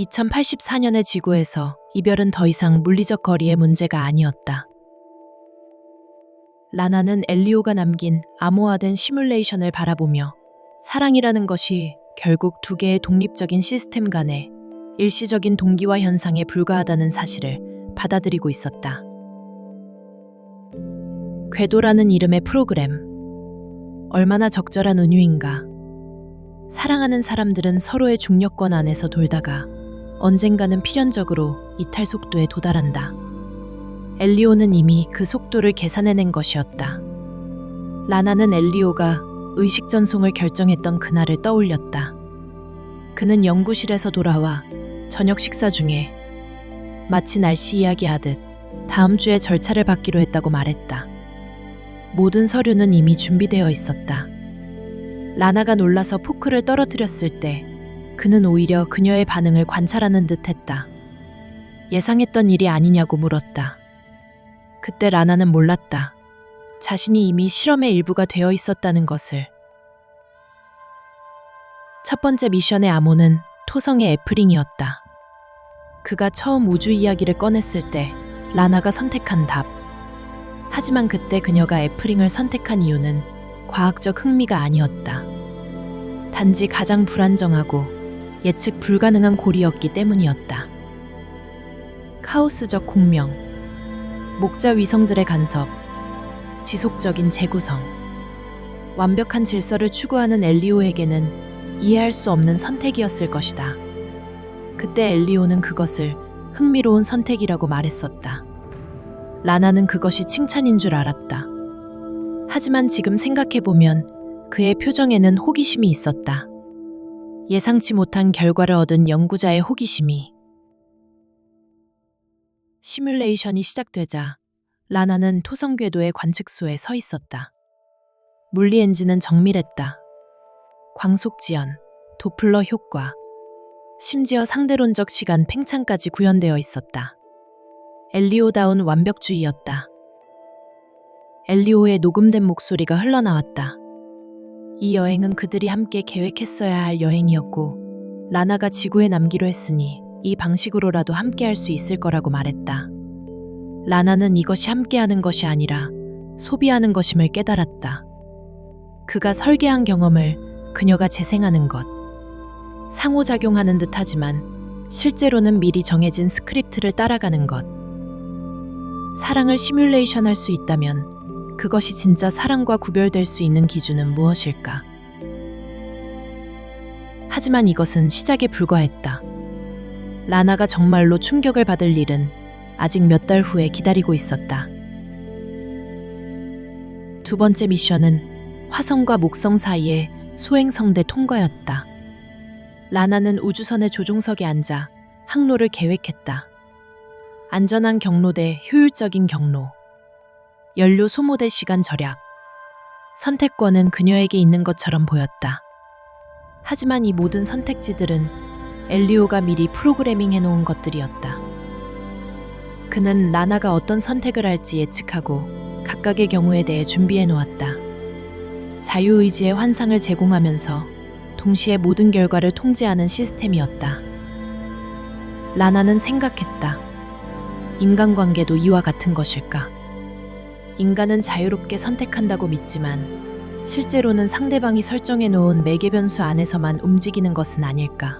2084년의 지구에서 이별은 더 이상 물리적 거리의 문제가 아니었다. 라나는 엘리오가 남긴 암호화된 시뮬레이션을 바라보며 사랑이라는 것이 결국 두 개의 독립적인 시스템 간의 일시적인 동기화 현상에 불과하다는 사실을 받아들이고 있었다. 궤도라는 이름의 프로그램. 얼마나 적절한 은유인가. 사랑하는 사람들은 서로의 중력권 안에서 돌다가 언젠가는 필연적으로 이탈 속도에 도달한다. 엘리오는 이미 그 속도를 계산해낸 것이었다. 라나는 엘리오가 의식 전송을 결정했던 그날을 떠올렸다. 그는 연구실에서 돌아와 저녁 식사 중에 마치 날씨 이야기하듯 다음 주에 절차를 받기로 했다고 말했다. 모든 서류는 이미 준비되어 있었다. 라나가 놀라서 포크를 떨어뜨렸을 때 그는 오히려 그녀의 반응을 관찰하는 듯 했다. 예상했던 일이 아니냐고 물었다. 그때 라나는 몰랐다. 자신이 이미 실험의 일부가 되어 있었다는 것을. 첫 번째 미션의 암호는 토성의 애플링이었다. 그가 처음 우주 이야기를 꺼냈을 때 라나가 선택한 답. 하지만 그때 그녀가 애플링을 선택한 이유는 과학적 흥미가 아니었다. 단지 가장 불안정하고 예측 불가능한 고리였기 때문이었다. 카오스적 공명, 목자 위성들의 간섭, 지속적인 재구성, 완벽한 질서를 추구하는 엘리오에게는 이해할 수 없는 선택이었을 것이다. 그때 엘리오는 그것을 흥미로운 선택이라고 말했었다. 라나는 그것이 칭찬인 줄 알았다. 하지만 지금 생각해보면 그의 표정에는 호기심이 있었다. 예상치 못한 결과를 얻은 연구자의 호기심이. 시뮬레이션이 시작되자 라나는 토성 궤도의 관측소에 서 있었다. 물리 엔진은 정밀했다. 광속 지연, 도플러 효과, 심지어 상대론적 시간 팽창까지 구현되어 있었다. 엘리오다운 완벽주의였다. 엘리오의 녹음된 목소리가 흘러나왔다. 이 여행은 그들이 함께 계획했어야 할 여행이었고 라나가 지구에 남기로 했으니 이 방식으로라도 함께할 수 있을 거라고 말했다. 라나는 이것이 함께하는 것이 아니라 소비하는 것임을 깨달았다. 그가 설계한 경험을 그녀가 재생하는 것. 상호작용하는 듯하지만 실제로는 미리 정해진 스크립트를 따라가는 것. 사랑을 시뮬레이션할 수 있다면 그것이 진짜 사랑과 구별될 수 있는 기준은 무엇일까? 하지만 이것은 시작에 불과했다. 라나가 정말로 충격을 받을 일은 아직 몇 달 후에 기다리고 있었다. 두 번째 미션은 화성과 목성 사이의 소행성대 통과였다. 라나는 우주선의 조종석에 앉아 항로를 계획했다. 안전한 경로 대 효율적인 경로. 연료 소모 대 시간 절약. 선택권은 그녀에게 있는 것처럼 보였다. 하지만 이 모든 선택지들은 엘리오가 미리 프로그래밍 해놓은 것들이었다. 그는 라나가 어떤 선택을 할지 예측하고 각각의 경우에 대해 준비해 놓았다. 자유의지의 환상을 제공하면서 동시에 모든 결과를 통제하는 시스템이었다. 라나는 생각했다. 인간관계도 이와 같은 것일까? 인간은 자유롭게 선택한다고 믿지만 실제로는 상대방이 설정해 놓은 매개 변수 안에서만 움직이는 것은 아닐까?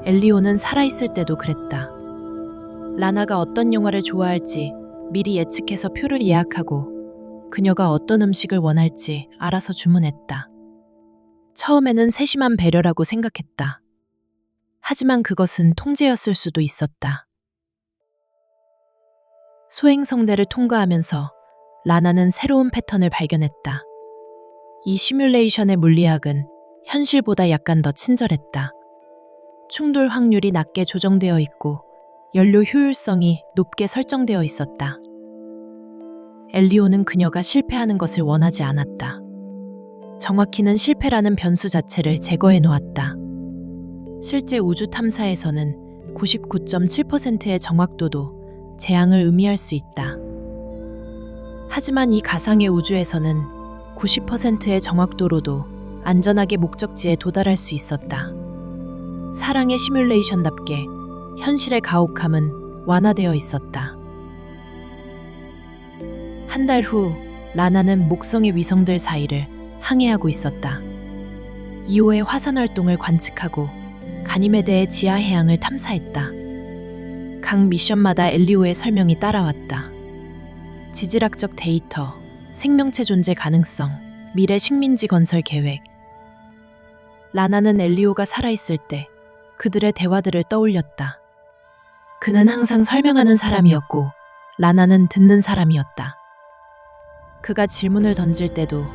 엘리오는 살아있을 때도 그랬다. 라나가 어떤 영화를 좋아할지 미리 예측해서 표를 예약하고 그녀가 어떤 음식을 원할지 알아서 주문했다. 처음에는 세심한 배려라고 생각했다. 하지만 그것은 통제였을 수도 있었다. 소행성대를 통과하면서 라나는 새로운 패턴을 발견했다. 이 시뮬레이션의 물리학은 현실보다 약간 더 친절했다. 충돌 확률이 낮게 조정되어 있고 연료 효율성이 높게 설정되어 있었다. 엘리오는 그녀가 실패하는 것을 원하지 않았다. 정확히는 실패라는 변수 자체를 제거해 놓았다. 실제 우주 탐사에서는 99.7%의 정확도도 재앙을 의미할 수 있다. 하지만 이 가상의 우주에서는 90%의 정확도로도 안전하게 목적지에 도달할 수 있었다. 사랑의 시뮬레이션답게 현실의 가혹함은 완화되어 있었다. 한 달 후 라나는 목성의 위성들 사이를 항해하고 있었다. 이호의 화산 활동을 관측하고 가니메데의 지하 해양을 탐사했다. 각 미션마다 엘리오의 설명이 따라왔다. 지질학적 데이터, 생명체 존재 가능성, 미래 식민지 건설 계획. 라나는 엘리오가 살아있을 때 그들의 대화들을 떠올렸다. 그는 항상 설명하는 사람이었고 라나는 듣는 사람이었다. 그가 질문을 던질 때도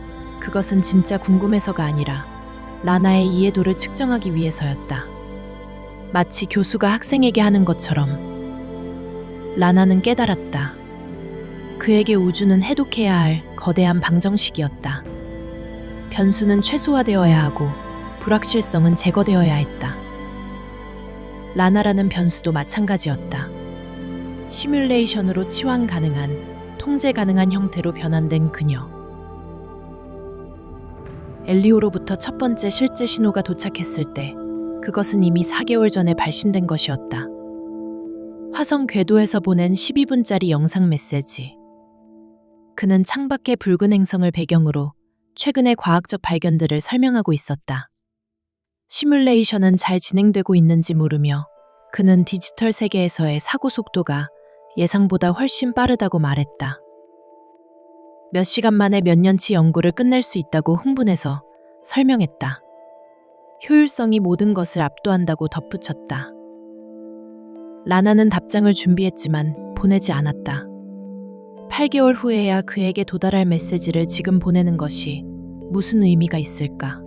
그것은 진짜 궁금해서가 아니라 라나의 이해도를 측정하기 위해서였다. 마치 교수가 학생에게 하는 것처럼. 라나는 깨달았다. 그에게 우주는 해독해야 할 거대한 방정식이었다. 변수는 최소화되어야 하고 불확실성은 제거되어야 했다. 라나라는 변수도 마찬가지였다. 시뮬레이션으로 치환 가능한, 통제 가능한 형태로 변환된 그녀. 엘리오로부터 첫 번째 실제 신호가 도착했을 때 그것은 이미 4개월 전에 발신된 것이었다. 화성 궤도에서 보낸 12분짜리 영상 메시지. 그는 창밖의 붉은 행성을 배경으로 최근의 과학적 발견들을 설명하고 있었다. 시뮬레이션은 잘 진행되고 있는지 물으며 그는 디지털 세계에서의 사고 속도가 예상보다 훨씬 빠르다고 말했다. 몇 시간 만에 몇 년치 연구를 끝낼 수 있다고 흥분해서 설명했다. 효율성이 모든 것을 압도한다고 덧붙였다. 라나는 답장을 준비했지만 보내지 않았다. 8개월 후에야 그에게 도달할 메시지를 지금 보내는 것이 무슨 의미가 있을까?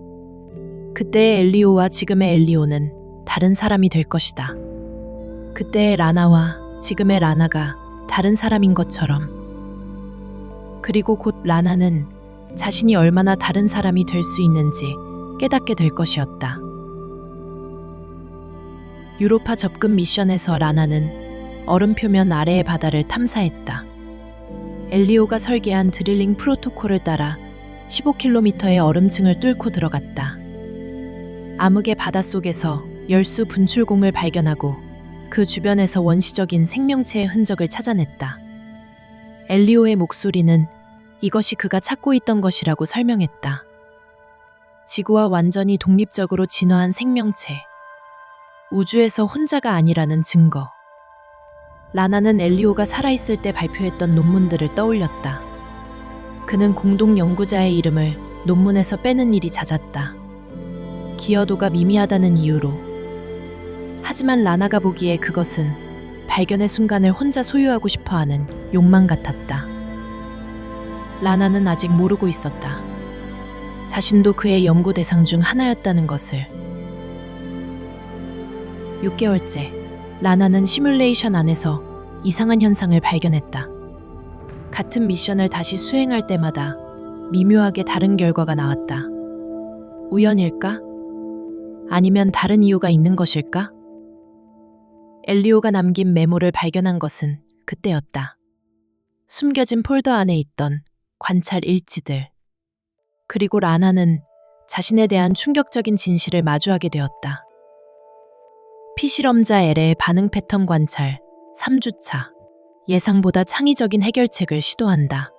그때의 엘리오와 지금의 엘리오는 다른 사람이 될 것이다. 그때의 라나와 지금의 라나가 다른 사람인 것처럼. 그리고 곧 라나는 자신이 얼마나 다른 사람이 될 수 있는지 깨닫게 될 것이었다. 유로파 접근 미션에서 라나는 얼음 표면 아래의 바다를 탐사했다. 엘리오가 설계한 드릴링 프로토콜을 따라 15km의 얼음층을 뚫고 들어갔다. 암흑의 바닷속에서 열수 분출공을 발견하고 그 주변에서 원시적인 생명체의 흔적을 찾아냈다. 엘리오의 목소리는 이것이 그가 찾고 있던 것이라고 설명했다. 지구와 완전히 독립적으로 진화한 생명체. 우주에서 혼자가 아니라는 증거. 라나는 엘리오가 살아있을 때 발표했던 논문들을 떠올렸다. 그는 공동 연구자의 이름을 논문에서 빼는 일이 잦았다. 기여도가 미미하다는 이유로. 하지만 라나가 보기에 그것은 발견의 순간을 혼자 소유하고 싶어하는 욕망 같았다. 라나는 아직 모르고 있었다. 자신도 그의 연구 대상 중 하나였다는 것을. 6개월째, 라나는 시뮬레이션 안에서 이상한 현상을 발견했다. 같은 미션을 다시 수행할 때마다 미묘하게 다른 결과가 나왔다. 우연일까? 아니면 다른 이유가 있는 것일까? 엘리오가 남긴 메모를 발견한 것은 그때였다. 숨겨진 폴더 안에 있던 관찰 일지들. 그리고 라나는 자신에 대한 충격적인 진실을 마주하게 되었다. 피실험자 L의 반응 패턴 관찰 3주차. 예상보다 창의적인 해결책을 시도한다.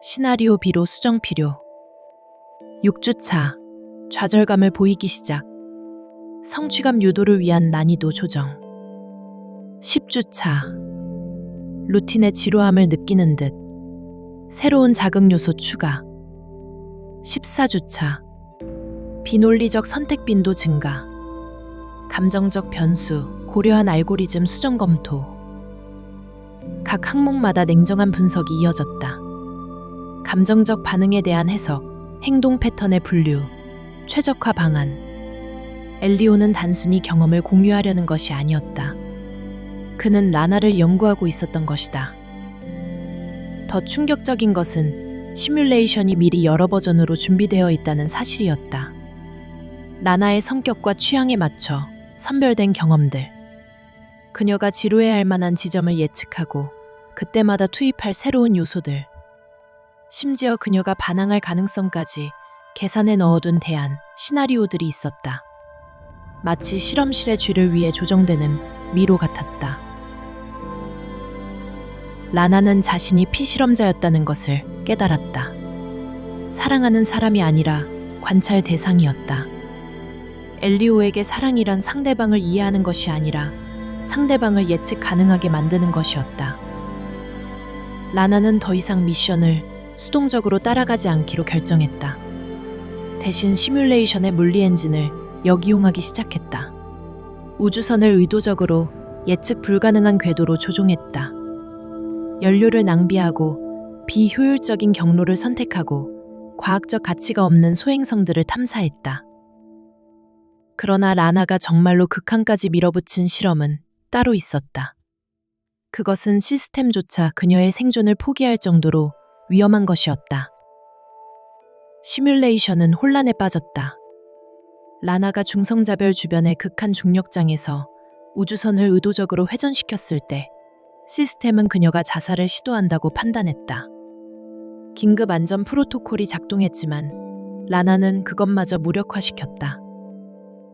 시나리오 B로 수정 필요. 6주차. 좌절감을 보이기 시작. 성취감 유도를 위한 난이도 조정. 10주차. 루틴의 지루함을 느끼는 듯. 새로운 자극 요소 추가. 14주차. 비논리적 선택 빈도 증가. 감정적 변수, 고려한 알고리즘 수정 검토. 각 항목마다 냉정한 분석이 이어졌다. 감정적 반응에 대한 해석, 행동 패턴의 분류, 최적화 방안. 엘리오는 단순히 경험을 공유하려는 것이 아니었다. 그는 라나를 연구하고 있었던 것이다. 더 충격적인 것은 시뮬레이션이 미리 여러 버전으로 준비되어 있다는 사실이었다. 라나의 성격과 취향에 맞춰 선별된 경험들. 그녀가 지루해할 만한 지점을 예측하고 그때마다 투입할 새로운 요소들. 심지어 그녀가 반항할 가능성까지 계산에 넣어둔 대안, 시나리오들이 있었다. 마치 실험실의 쥐를 위해 조정되는 미로 같았다. 라나는 자신이 피실험자였다는 것을 깨달았다. 사랑하는 사람이 아니라 관찰 대상이었다. 엘리오에게 사랑이란 상대방을 이해하는 것이 아니라 상대방을 예측 가능하게 만드는 것이었다. 라나는 더 이상 미션을 수동적으로 따라가지 않기로 결정했다. 대신 시뮬레이션의 물리 엔진을 역이용하기 시작했다. 우주선을 의도적으로 예측 불가능한 궤도로 조종했다. 연료를 낭비하고 비효율적인 경로를 선택하고 과학적 가치가 없는 소행성들을 탐사했다. 그러나 라나가 정말로 극한까지 밀어붙인 실험은 따로 있었다. 그것은 시스템조차 그녀의 생존을 포기할 정도로 위험한 것이었다. 시뮬레이션은 혼란에 빠졌다. 라나가 중성자별 주변의 극한 중력장에서 우주선을 의도적으로 회전시켰을 때 시스템은 그녀가 자살을 시도한다고 판단했다. 긴급 안전 프로토콜이 작동했지만 라나는 그것마저 무력화시켰다.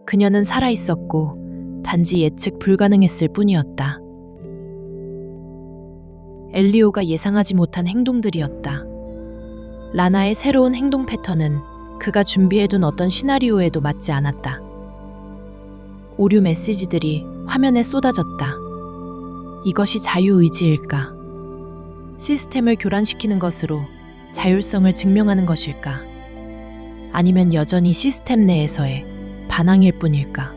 그녀는 살아있었고 단지 예측 불가능했을 뿐이었다. 엘리오가 예상하지 못한 행동들이었다. 라나의 새로운 행동 패턴은 그가 준비해둔 어떤 시나리오에도 맞지 않았다. 오류 메시지들이 화면에 쏟아졌다. 이것이 자유의지일까? 시스템을 교란시키는 것으로 자율성을 증명하는 것일까? 아니면 여전히 시스템 내에서의 반항일 뿐일까?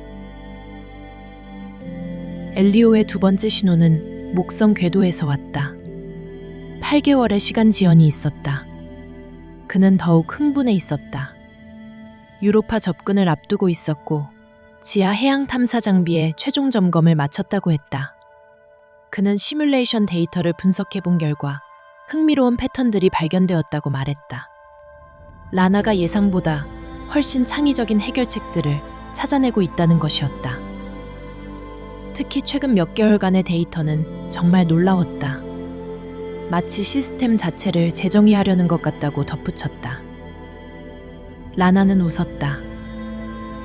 엘리오의 두 번째 신호는 목성 궤도에서 왔다. 8개월의 시간 지연이 있었다. 그는 더욱 흥분해 있었다. 유로파 접근을 앞두고 있었고 지하 해양 탐사 장비의 최종 점검을 마쳤다고 했다. 그는 시뮬레이션 데이터를 분석해 본 결과 흥미로운 패턴들이 발견되었다고 말했다. 라나가 예상보다 훨씬 창의적인 해결책들을 찾아내고 있다는 것이었다. 특히 최근 몇 개월간의 데이터는 정말 놀라웠다. 마치 시스템 자체를 재정의하려는 것 같다고 덧붙였다. 라나는 웃었다.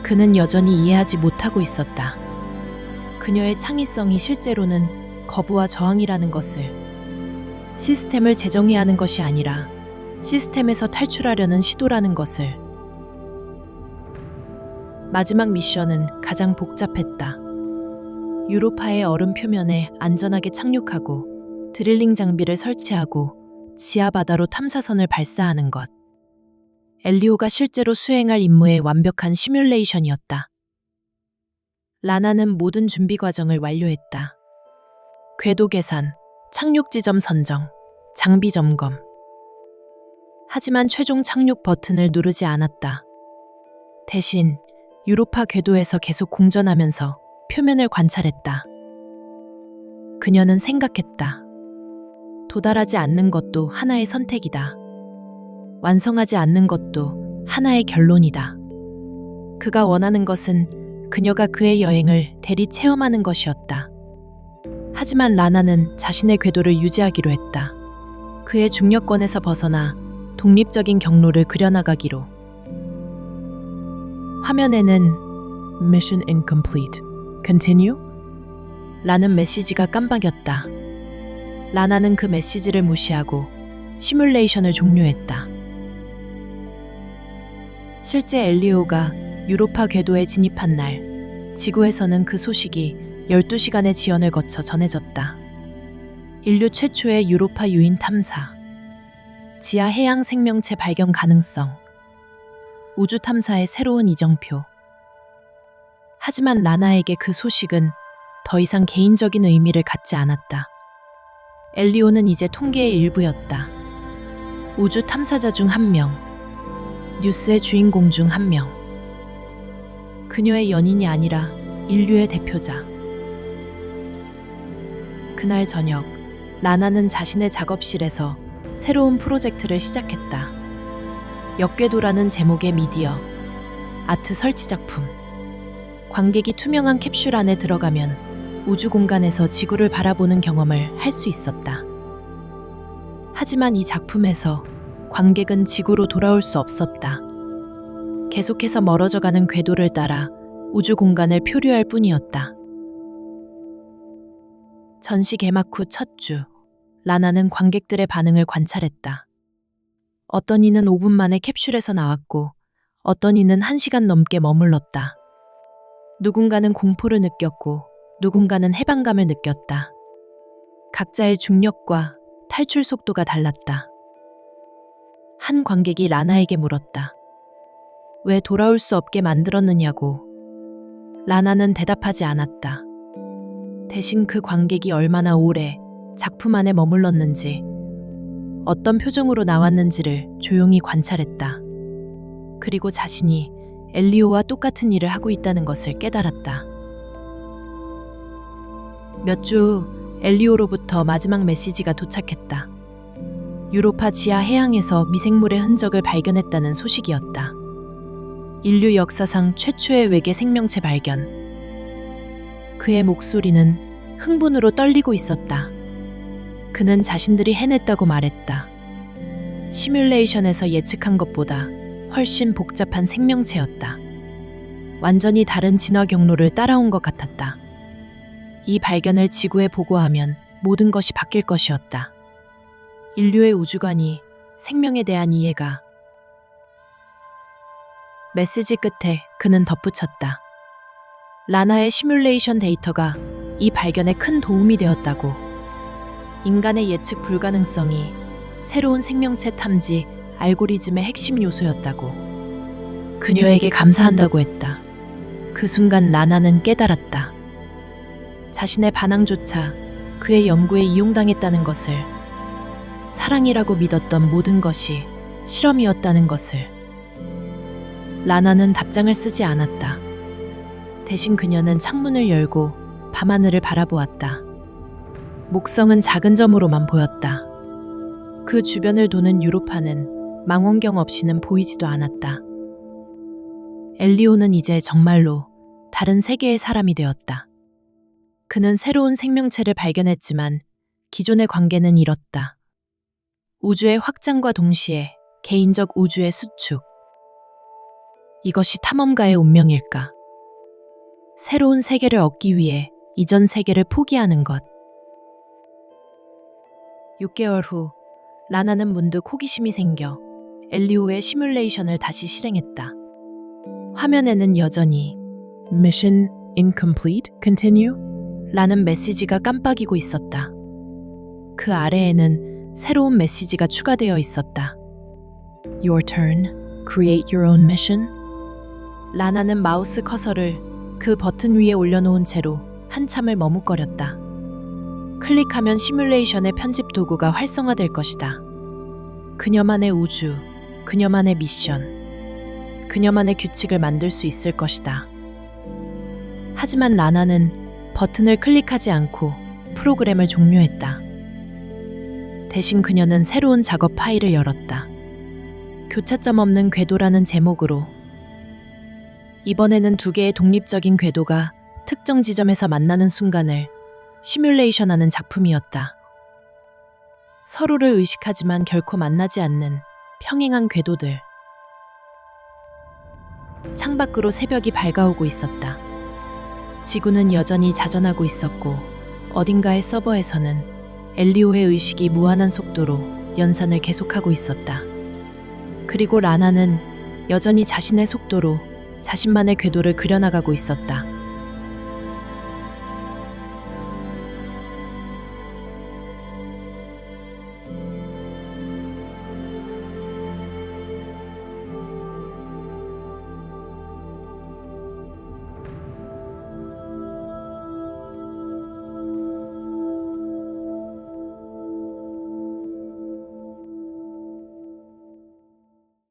그는 여전히 이해하지 못하고 있었다. 그녀의 창의성이 실제로는 거부와 저항이라는 것을, 시스템을 재정의하는 것이 아니라 시스템에서 탈출하려는 시도라는 것을. 마지막 미션은 가장 복잡했다. 유로파의 얼음 표면에 안전하게 착륙하고 드릴링 장비를 설치하고 지하 바다로 탐사선을 발사하는 것. 엘리오가 실제로 수행할 임무의 완벽한 시뮬레이션이었다. 라나는 모든 준비 과정을 완료했다. 궤도 계산, 착륙 지점 선정, 장비 점검. 하지만 최종 착륙 버튼을 누르지 않았다. 대신 유로파 궤도에서 계속 공전하면서 표면을 관찰했다. 그녀는 생각했다. 도달하지 않는 것도 하나의 선택이다. 완성하지 않는 것도 하나의 결론이다. 그가 원하는 것은 그녀가 그의 여행을 대리 체험하는 것이었다. 하지만 라나는 자신의 궤도를 유지하기로 했다. 그의 중력권에서 벗어나 독립적인 경로를 그려나가기로. 화면에는 Mission incomplete. Continue? 라는 메시지가 깜빡였다. 라나는 그 메시지를 무시하고 시뮬레이션을 종료했다. 실제 엘리오가 유로파 궤도에 진입한 날, 지구에서는 그 소식이 12시간의 지연을 거쳐 전해졌다. 인류 최초의 유로파 유인 탐사, 지하 해양 생명체 발견 가능성, 우주 탐사의 새로운 이정표. 하지만 라나에게 그 소식은 더 이상 개인적인 의미를 갖지 않았다. 엘리오는 이제 통계의 일부였다. 우주 탐사자 중 한 명, 뉴스의 주인공 중 한 명. 그녀의 연인이 아니라 인류의 대표자. 그날 저녁, 라나는 자신의 작업실에서 새로운 프로젝트를 시작했다. 역궤도라는 제목의 미디어, 아트 설치 작품. 관객이 투명한 캡슐 안에 들어가면 우주 공간에서 지구를 바라보는 경험을 할 수 있었다. 하지만 이 작품에서 관객은 지구로 돌아올 수 없었다. 계속해서 멀어져가는 궤도를 따라 우주 공간을 표류할 뿐이었다. 전시 개막 후 첫 주, 라나는 관객들의 반응을 관찰했다. 어떤 이는 5분 만에 캡슐에서 나왔고 어떤 이는 1시간 넘게 머물렀다. 누군가는 공포를 느꼈고 누군가는 해방감을 느꼈다. 각자의 중력과 탈출 속도가 달랐다. 한 관객이 라나에게 물었다. 왜 돌아올 수 없게 만들었느냐고. 라나는 대답하지 않았다. 대신 그 관객이 얼마나 오래 작품 안에 머물렀는지, 어떤 표정으로 나왔는지를 조용히 관찰했다. 그리고 자신이 엘리오와 똑같은 일을 하고 있다는 것을 깨달았다. 몇 주 후 엘리오로부터 마지막 메시지가 도착했다. 유로파 지하 해양에서 미생물의 흔적을 발견했다는 소식이었다. 인류 역사상 최초의 외계 생명체 발견. 그의 목소리는 흥분으로 떨리고 있었다. 그는 자신들이 해냈다고 말했다. 시뮬레이션에서 예측한 것보다 훨씬 복잡한 생명체였다. 완전히 다른 진화 경로를 따라온 것 같았다. 이 발견을 지구에 보고하면 모든 것이 바뀔 것이었다. 인류의 우주관이, 생명에 대한 이해가. 메시지 끝에 그는 덧붙였다. 라나의 시뮬레이션 데이터가 이 발견에 큰 도움이 되었다고. 인간의 예측 불가능성이 새로운 생명체 탐지 알고리즘의 핵심 요소였다고. 그녀에게 감사한다고 했다. 그 순간 라나는 깨달았다. 자신의 반항조차 그의 연구에 이용당했다는 것을, 사랑이라고 믿었던 모든 것이 실험이었다는 것을. 라나는 답장을 쓰지 않았다. 대신 그녀는 창문을 열고 밤하늘을 바라보았다. 목성은 작은 점으로만 보였다. 그 주변을 도는 유로파는 망원경 없이는 보이지도 않았다. 엘리오는 이제 정말로 다른 세계의 사람이 되었다. 그는 새로운 생명체를 발견했지만 기존의 관계는 잃었다. 우주의 확장과 동시에 개인적 우주의 수축. 이것이 탐험가의 운명일까? 새로운 세계를 얻기 위해 이전 세계를 포기하는 것. 6개월 후 라나는 문득 호기심이 생겨 엘리오의 시뮬레이션을 다시 실행했다. 화면에는 여전히 Mission incomplete, continue? 라는 메시지가 깜빡이고 있었다. 그 아래에는 새로운 메시지가 추가되어 있었다. Your turn. Create your own mission. 라나는 마우스 커서를 그 버튼 위에 올려놓은 채로 한참을 머뭇거렸다. 클릭하면 시뮬레이션의 편집 도구가 활성화될 것이다. 그녀만의 우주, 그녀만의 미션, 그녀만의 규칙을 만들 수 있을 것이다. 하지만 라나는 버튼을 클릭하지 않고 프로그램을 종료했다. 대신 그녀는 새로운 작업 파일을 열었다. 교차점 없는 궤도라는 제목으로. 이번에는 2개의 독립적인 궤도가 특정 지점에서 만나는 순간을 시뮬레이션하는 작품이었다. 서로를 의식하지만 결코 만나지 않는 평행한 궤도들. 창밖으로 새벽이 밝아오고 있었다. 지구는 여전히 자전하고 있었고 어딘가의 서버에서는 엘리오의 의식이 무한한 속도로 연산을 계속하고 있었다. 그리고 라나는 여전히 자신의 속도로 자신만의 궤도를 그려나가고 있었다.